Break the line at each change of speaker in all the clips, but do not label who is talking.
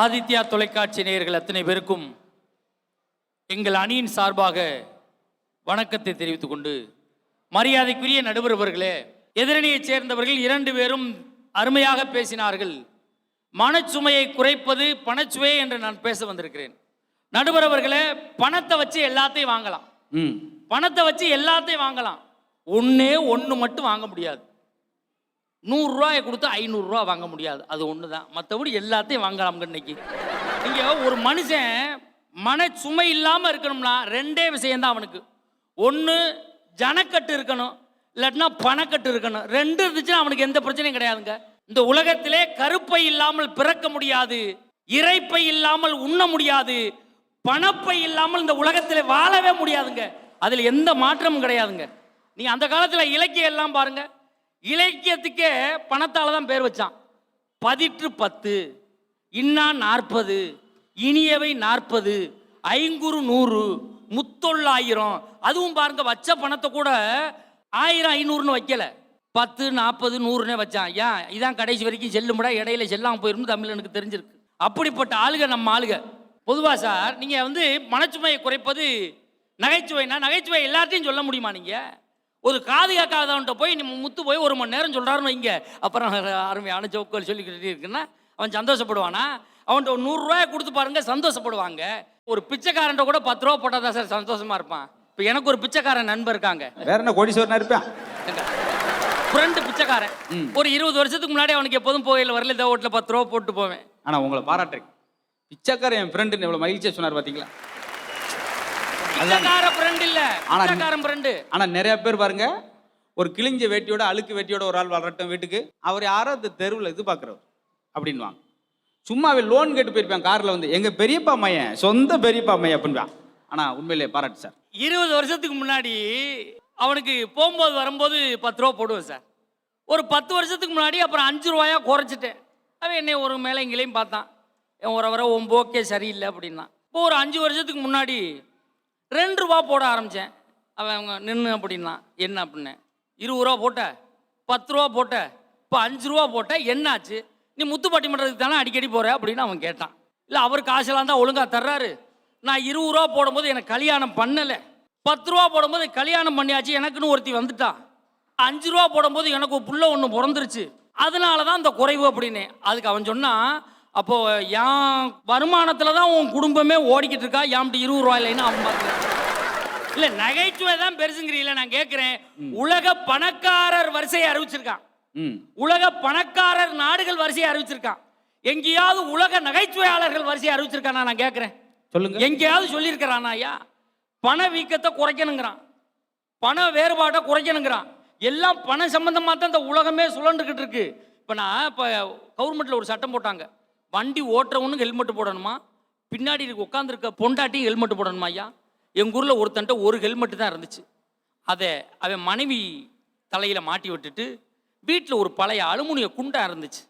ஆதித்யா தொலைக்காட்சி நேயர்கள் அத்தனை பேருக்கும் எங்கள் அணியின் சார்பாக வணக்கத்தை தெரிவித்துக் கொண்டு, மரியாதைக்குரிய நடுவர் அவர்களே, எதிரணியைச் சேர்ந்தவர்கள் 2 பேரும் அருமையாக பேசினார்கள். மனச்சுமையை குறைப்பது பணச்சுவை என்று நான் பேச வந்திருக்கிறேன். நடுவர் அவர்களே, பணத்தை வச்சு எல்லாத்தையும் வாங்கலாம். பணத்தை வச்சு எல்லாத்தையும் வாங்கலாம். ஒன்று மட்டும் வாங்க முடியாது. 100 ரூபாயை கொடுத்து 500 ரூபா வாங்க முடியாது. அது ஒன்று தான். மற்றபடி எல்லாத்தையும் வாங்கலாம். இன்னைக்கு இங்கே ஒரு மனுஷன் மனச்சுமை இல்லாமல் இருக்கணும்னா 2 விஷயம்தான் அவனுக்கு. ஒன்று ஜனக்கட்டு இருக்கணும், இல்லாட்டினா பணக்கட்டு இருக்கணும். 2 இருந்துச்சுன்னா அவனுக்கு எந்த பிரச்சனையும் கிடையாதுங்க. இந்த உலகத்திலே கருப்பை இல்லாமல் பிறக்க முடியாது, இறைப்பை இல்லாமல் உண்ண முடியாது, பணப்பை இல்லாமல் இந்த உலகத்தில் வாழவே முடியாதுங்க. அதில் எந்த மாற்றமும் கிடையாதுங்க. நீ அந்த காலத்தில் இலக்கியம் எல்லாம் பாருங்க, இலக்கியத்துக்கே பணத்தால் தான் பேர் வச்சான். 10 இன்னா 40, இனியவை 40, ஐங்குறு 100, முத்தொள் 1000. அதுவும் பாருங்க, வச்ச பணத்தை கூட 1000 500ன்னு வைக்கல, 10 40 100ன்னே வச்சான். ஏன்? இதான் கடைசி வரைக்கும் செல்லும்டா, இடையில செல்லாமல் போயிருந்து தமிழ் எனக்கு தெரிஞ்சிருக்கு. அப்படிப்பட்ட ஆளுக நம்ம ஆளுக. பொதுவாக சார், நீங்கள் மனச்சுமையை குறைப்பது நகைச்சுவைனா, நகைச்சுவை எல்லாத்தையும் சொல்ல முடியுமா? நீங்கள் ஒரு காது கேட்காதவன்ட்ட போய் நம்ம முத்து போய் 1 மணி நேரம் சொல்கிறாருன்னு வைங்க, அப்புறம் அருமையான ஜோக்கல் சொல்லிக்கிட்டே இருக்குன்னா அவன் சந்தோஷப்படுவானா? அவன்கிட்ட ஒரு 100 ரூபாயை கொடுத்து பாருங்க, சந்தோஷப்படுவாங்க. ஒரு பிச்சைக்காரன்ட்ட கூட 10 ரூபா போட்டால் தான் சார் சந்தோஷமா இருப்பான். இப்போ எனக்கு ஒரு பிச்சைக்காரன் நண்பர் இருக்காங்க.
வேற என்ன கோடீஸ்வரனா இருப்பான்?
ஃப்ரெண்டு பிச்சைக்காரன். ஒரு 20 வருஷத்துக்கு முன்னாடி அவனுக்கு எப்போதும் போகையில் வரல, இந்த ஓட்டில் 10 ரூபா போட்டு போவேன். ஆனால் உங்களை பாராட்டுறேன், பிச்சைக்காரன் என் ஃப்ரெண்டுன்னு எவ்வளோ மகிழ்ச்சியாக சொன்னார் பார்த்தீங்களா? ஆனா நிறைய பேர் பாருங்க, ஒரு கிழிஞ்ச வேட்டியோட அழுக்கு வேட்டியோட ஒரு ஆள் வளரட்டும் வீட்டுக்கு, அவர் யாரோ அந்த தெருவில் இது பார்க்குறவர் அப்படின்வாங்க. சும்மாவே லோன் கேட்டு போயிருப்பாங்க காரில் வந்து, எங்க பெரியப்பா மையன், சொந்த பெரியப்பா மையன் அப்படின்வான். ஆனா உண்மையிலே பாராட்டு சார். 20 வருஷத்துக்கு முன்னாடி அவனுக்கு போகும்போது வரும்போது 10 ரூபா போடுவேன் சார். ஒரு 10 வருஷத்துக்கு முன்னாடி அப்புறம் 5 ரூபாயா குறைச்சிட்டேன். அவன் என்னை ஒரு மேலே இங்கேயும் பார்த்தான், என் ஒரு வர உன் போக்கே சரியில்லை அப்படின்னா. இப்போ ஒரு 5 வருஷத்துக்கு முன்னாடி 2 ரூபா போட ஆரம்பித்தேன். அவங்க நின்று அப்படின்னா என்ன அப்படின்னேன். 20 ரூபா போட்ட, 10 ரூபா போட்ட, இப்போ 5 ரூபா போட்ட, என்னாச்சு? நீ முத்துப்பாட்டி பண்ணுறதுக்கு தானே அடிக்கடி போகிற அப்படின்னு அவன் கேட்டான். இல்லை, அவர் காசெல்லாம் தான் ஒழுங்காக தர்றாரு. நான் 20 ரூபா போடும்போது எனக்கு கல்யாணம் பண்ணலை, 10 ரூபா போடும்போது கல்யாணம் பண்ணியாச்சு, எனக்குன்னு ஒருத்தி வந்துட்டான், 5 ரூபா போடும்போது எனக்கு ஒரு புள்ள ஒன்று பிறந்துருச்சு, அதனால தான் இந்த குறைவு அப்படின்னு. அதுக்கு அவன் சொன்னான், அப்போ என் வருமானத்தில் தான் உன் குடும்பமே ஓடிக்கிட்டு இருக்கா, என்கிட்ட 20 ரூபா இல்லைன்னு அவன் பார்த்து. இல்லை, நகைச்சுவை தான் பெருசுங்கிறீங்கள. நான் கேட்குறேன், உலக பணக்காரர் வரிசையை அறிவிச்சிருக்கான், உலக பணக்காரர் நாடுகள் வரிசையை அறிவிச்சிருக்கான். எங்கேயாவது உலக நகைச்சுவையாளர்கள் வரிசையை அறிவிச்சிருக்கானா? நான் கேட்குறேன், சொல்லுங்க. எங்கேயாவது சொல்லியிருக்கிறானா? ஐயா, பண வீக்கத்தை குறைக்கணுங்கிறான், பண வேறுபாட்டை குறைக்கணுங்கிறான். எல்லாம் பணம் சம்பந்தமாக தான் இந்த உலகமே சுழண்டுக்கிட்டு இருக்கு. இப்போ கவர்மெண்ட்டில் ஒரு சட்டம் போட்டாங்க, வண்டி ஓட்டுறவனுக்கு ஹெல்மெட் போடணுமா, பின்னாடி உட்காந்துருக்க பொண்டாட்டியும் ஹெல்மெட் போடணுமா? ஐயா, எங்கள் ஊரில் ஒருத்தன்ட்ட ஒரு ஹெல்மெட்டு தான் இருந்துச்சு. அதை அவன் மனைவி தலையில் மாட்டி விட்டுட்டு, வீட்டில் ஒரு பழைய அலுமினிய குண்டா இருந்துச்சு,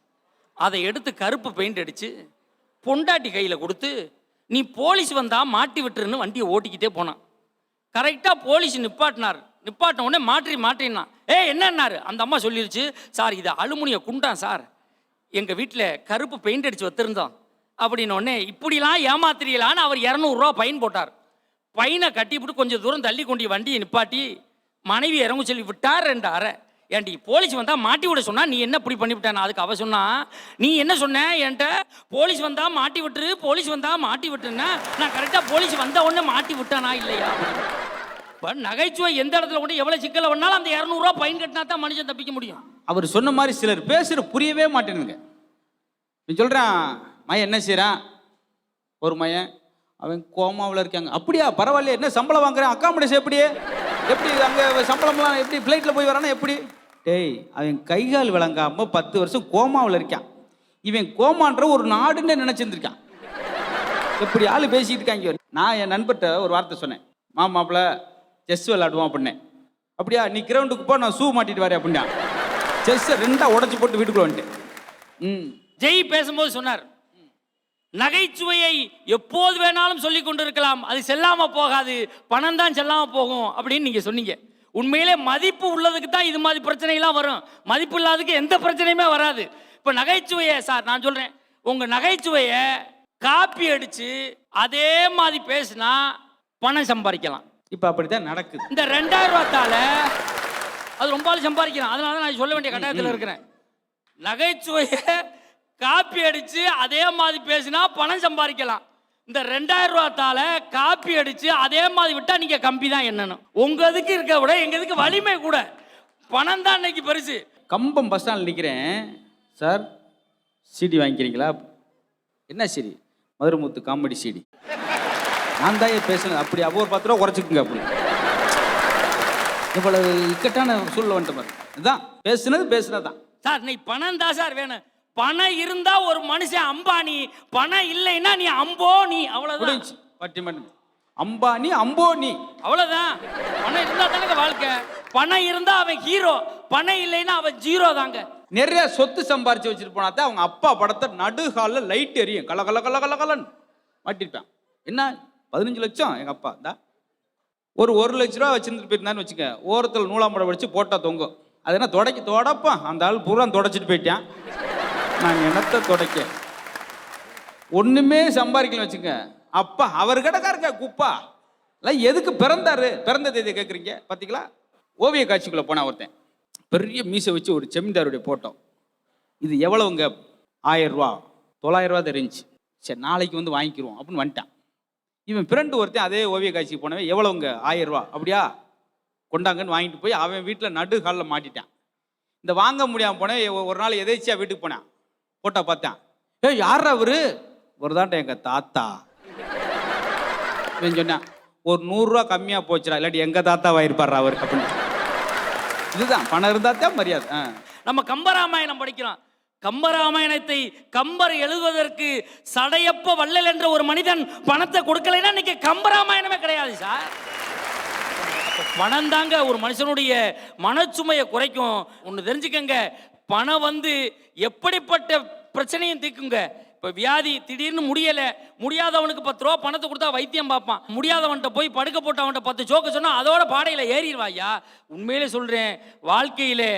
அதை எடுத்து கருப்பு பெயிண்ட் அடித்து பொண்டாட்டி கையில் கொடுத்து, நீ போலீஸ் வந்தால் மாட்டி விட்டுருன்னு வண்டியை ஓட்டிக்கிட்டே போனான். கரெக்டாக போலீஸ் நிப்பாட்டின உடனே மாற்றினான். என்னன்னாரு? அந்த அம்மா சொல்லிருச்சு, சார் இது அலுமினிய குண்டா சார், எங்கள் வீட்டில் கருப்பு பெயிண்ட் அடித்து வச்சுருந்தோம் அப்படின்னோடனே, இப்படிலாம் ஏமாத்திரியலான்னு அவர் 200 ரூபா ஃபைன் போட்டார். ஃபைனை கட்டிவிட்டு கொஞ்சம் தூரம் தள்ளி கொண்டு வண்டியை நிப்பாட்டி மனைவி இறங்க சொல்லி விட்டார் 2 அறை. ஏன்டி, போலீஸ் வந்தால் மாட்டி விட சொன்னா, நீ என்ன இப்படி பண்ணிவிட்டான்? அதுக்கு அவ சொன்னா, நீ என்ன சொன்ன என்கிட்ட, போலீஸ் வந்தால் மாட்டி விட்டுரு, போலீஸ் வந்தால் மாட்டி விட்டுருன்னா, நான் கரெக்டாக போலீஸ் வந்த உடனே மாட்டி விட்டானா இல்லையா? இப்போ நகைச்சுவை எந்த இடத்துல கொண்டு எவ்வளோ சிக்கலை வேணாலும் அந்த 200 ரூபா ஃபைன் கட்டினா தான் மனுஷன் தப்பிக்க முடியும். அவர் சொன்ன மாதிரி சிலர் பேசுகிற புரியவே மாட்டேனுங்க. நீ சொல்கிறான், மையன் என்ன செய்கிறான்? ஒரு மையன் அவன் கோமாவில் இருக்காங்க. அப்படியா, பரவாயில்லையே, என்ன சம்பளம் வாங்குறேன், அக்காமடேஷன் எப்படி அங்கே சம்பளம்லாம் எப்படி ஃப்ளைட்டில் போய் வரானா எப்படி? டேய், அவன் கைகால் விளங்காமல் 10 வருஷம் கோமாவில் இருக்கான். இவன் கோமான்ற ஒரு நாடுன்னு நினச்சிருந்துருக்கான். எப்படி ஆள் பேசிக்கிட்டு இருக்காங்க. நான் என் நண்பர்கிட்ட ஒரு வார்த்தை சொன்னேன், மாப்பிள்ள செஸ் விளையாடுவோம் அப்படின்னேன். அப்படியா, நீ கிரவுண்டுக்கு போ, நான் ஷூ மாட்டிட்டு வரேன் அப்படின்னா செஸ்ஸை 2ஆக உடச்சி போட்டு வீட்டுக்குள்ள வந்துட்டேன். ஜெய் பேசும்போது சொன்னார், நகைச்சுவையை எப்போது வேணாலும் சொல்லி கொண்டு இருக்கலாம், அது செல்லாமல் போகாது, பணம் தான் செல்லாமல் போகும் அப்படின்னு நீங்கள் சொன்னீங்க. உண்மையிலே மதிப்பு உள்ளதுக்கு தான் இது மாதிரி பிரச்சனைலாம் வரும், மதிப்பு இல்லாததுக்கு எந்த பிரச்சனையுமே வராது. இப்போ நகைச்சுவையை சார் நான் சொல்கிறேன், உங்கள் நகைச்சுவையை
காப்பி அடிச்சு அதே மாதிரி பேசினா பணம் சம்பாதிக்கலாம்.
இப்போ அப்படித்தான் நடக்குது.
இந்த 2000 ரூபாத்தால அது ரொம்ப சம்பாதிக்கலாம். அதனால நான் சொல்ல வேண்டிய கட்டாயத்தில் இருக்கிறேன். நகைச்சுவையை காப்பி அடிச்சு அதே மாதிரி பேசினா பணம் சம்பாதிக்கலாம். இந்த 2000 ரூபாத்தால காப்பி அடிச்சு அதே மாதிரி விட்டா நீங்க கம்பி தான் என்னன்னு. உங்க இதுக்கு இருக்க விட எங்க இதுக்கு வலிமை கூட. பணம் தான் இன்னைக்கு பெருசு.
கம்பம் பஸ் ஸ்டாண்டில் நிற்கிறேன். சார் சிடி வாங்கிக்கிறீங்களா? என்ன சிடி? Madurai Muthu comedy CD. நான் தான் பேசுனது. அப்படி ஒரு 10 ரூபா குறைச்சிக்குங்க. அப்படி இவ்வளவு இக்கட்டான சூழ்நிலை வந்துட்டு பாரு. இதுதான் பேசுனதான்
சார். நீ பணம் தான் சார் வேணும். பணம் இருந்தா ஒரு மனுஷன் அம்பானி, பணம் இல்லைன்னா நீ அம்போனி. அவ்வளவுதான்.
பட்டிமன்றம் அம்பானி அம்போனி அவ்வளவுதான்.
பணம் இருந்தா தானே வாழ்க்கை. பணம் இருந்தா அவன் ஹீரோ, பணம் இல்லைன்னா அவன் ஜீரோ தாங்க.
நிறைய சொத்து சம்பாரிச்சு வச்சுட்டு போனா தான் அவங்க அப்பா படத்தை நடுகாலில் லைட் எரியும். கல கல கல கல கலன்னு மாட்டிருப்பான். என்ன 15 லட்சம் எங்க அப்பா தான் ஒரு 1 லட்ச ரூபா வச்சிருந்துட்டு போயிருந்தான்னு வச்சுக்க. ஓரத்தில் நூலாம்படம் வச்சு போட்டா தொங்கும். அது என்ன தொடப்பான். அந்த ஆள் பூரா தொடச்சிட்டு போயிட்டான். நான் என்னத்தை தொடக்க ஒண்ணுமே சம்பாதிக்கல வச்சுக்க. அப்பா அவர் கிடக்காருக்க குப்பா இல்லை. எதுக்கு பிறந்தாரு? பிறந்த தேதியை கேட்குறீங்க பார்த்தீங்களா? ஓவிய காட்சிக்குள்ளே போனா ஒருத்தன் பெரிய மீசை வச்சு ஒரு செமிந்தாருடைய போட்டோம். இது எவ்வளவுங்க? 1000 ரூபா 900 ரூபா தெரிஞ்சு. சரி நாளைக்கு வந்து வாங்கிக்கிறோம் அப்படின்னு வந்துட்டான். இவன் ஃப்ரெண்டு ஒருத்தன் அதே ஓவிய காட்சிக்கு போனவன் எவ்வளவுங்க? 1000 ரூபா. அப்படியா கொண்டாங்கன்னு வாங்கிட்டு போய் அவன் வீட்டில் நடு காலில் மாட்டிட்டான். இந்த வாங்க முடியாமல் போனேன். ஒரு நாள் எதேச்சியா வீட்டுக்கு போனேன். போட்டோ பார்த்தேன். யார் அவரு? ஒரு தாண்ட எங்க தாத்தா. சொன்னேன் ஒரு 100 ரூபா கம்மியா போச்சுடா, இல்லாட்டி எங்க தாத்தாவா இருப்பார் அவர் அப்படின்னு. இதுதான் பணம் இருந்தா தான் மரியாதை.
நம்ம கம்பராமாயணம் படிக்கிறோம். கம்பராமாயணத்தை கம்பர் எழுதுவதற்கு சடையப்ப வள்ளல் என்ற ஒரு மனிதன் பணத்தை கொடுக்கலைன்னா இன்னைக்கு கம்பராமாயணமே கிடையாது சார். பணம் தாங்க ஒரு மனுஷனுடைய மனச்சுமையை குறைக்கும். ஒன்று தெரிஞ்சுக்கங்க, பணம் வந்து எப்படிப்பட்ட பிரச்சனையும் தீர்க்குங்க. இப்போ வியாதி திடீர்னு முடியாதவனுக்கு 10 ரூபா பணத்தை கொடுத்தா வைத்தியம் பார்ப்பான். முடியாதவன்கிட்ட போய் படுக்க போட்டவன்கிட்ட 10 ஜோக்க சொன்னா அதோட பாடையில் ஏறிடுவாயா. உண்மையிலே சொல்றேன், வாழ்க்கையிலே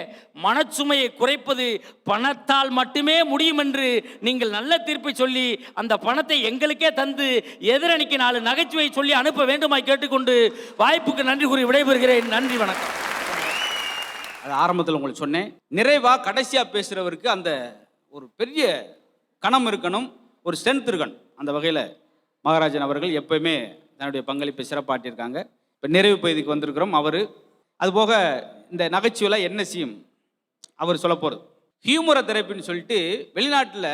மனச்சுமையை குறைப்பது பணத்தால் மட்டுமே முடியும் என்று நீங்கள் நல்ல தீர்ப்பை சொல்லி அந்த பணத்தை எங்களுக்கே தந்து எதிரணிக்கு 4 நகைச்சுவை சொல்லி அனுப்ப வேண்டுமாய் கேட்டுக்கொண்டு வாய்ப்புக்கு நன்றி கூறி விடைபெறுகிறேன். நன்றி, வணக்கம்.
அது ஆரம்பத்தில் உங்களுக்கு சொன்னேன். நிறைவா கடைசியா பேசுறவருக்கு அந்த ஒரு பெரிய கணம் இருக்கணும், ஒரு ஸ்ட்ரென்த் இருக்கணும். அந்த வகையில் மகாராஜன் அவர்கள் எப்பயுமே தன்னுடைய பங்களிப்பை சிறப்பாட்டியிருக்காங்க. இப்போ நிறைவு பகுதிக்கு வந்திருக்கிறோம். அவர் அதுபோக இந்த நகைச்சுவையில் என்ன செய்யும் அவர் சொல்ல போகிறது. ஹியூமர தெரப்பின்னு சொல்லிட்டு வெளிநாட்டில்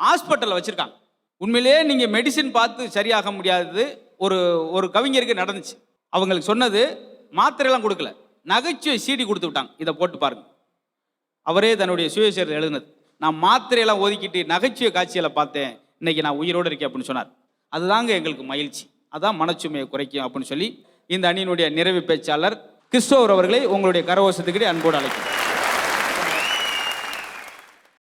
ஹாஸ்பிட்டலில் வச்சுருக்காங்க. உண்மையிலேயே நீங்கள் மெடிசின் பார்த்து சரியாக முடியாதது ஒரு கவிஞருக்கு நடந்துச்சு. அவங்களுக்கு சொன்னது மாத்திரையெல்லாம் கொடுக்கல, நகைச்சுவை சீடி கொடுத்து விட்டாங்க. இதை போட்டு பாருங்க. அவரே தன்னுடைய சுயசரியில் எழுதுனது. நான் மாத்திரையெல்லாம் ஒதுக்கிட்டு நகைச்சுவை காட்சிகளை பார்த்தேன், இன்னைக்கு நான் உயிரோடு இருக்கேன் அப்படின்னு சொன்னார். அதுதாங்க எங்களுக்கு மகிழ்ச்சி, அதான் மனச்சுமையை குறைக்கும் அப்படின்னு சொல்லி இந்த அணியினுடைய நிறைவு பேச்சாளர் கிறிஸ்தோவர் அவர்களை உங்களுடைய கரகோஷத்துக்கிட்டே அன்போடு அழைக்கிறேன்.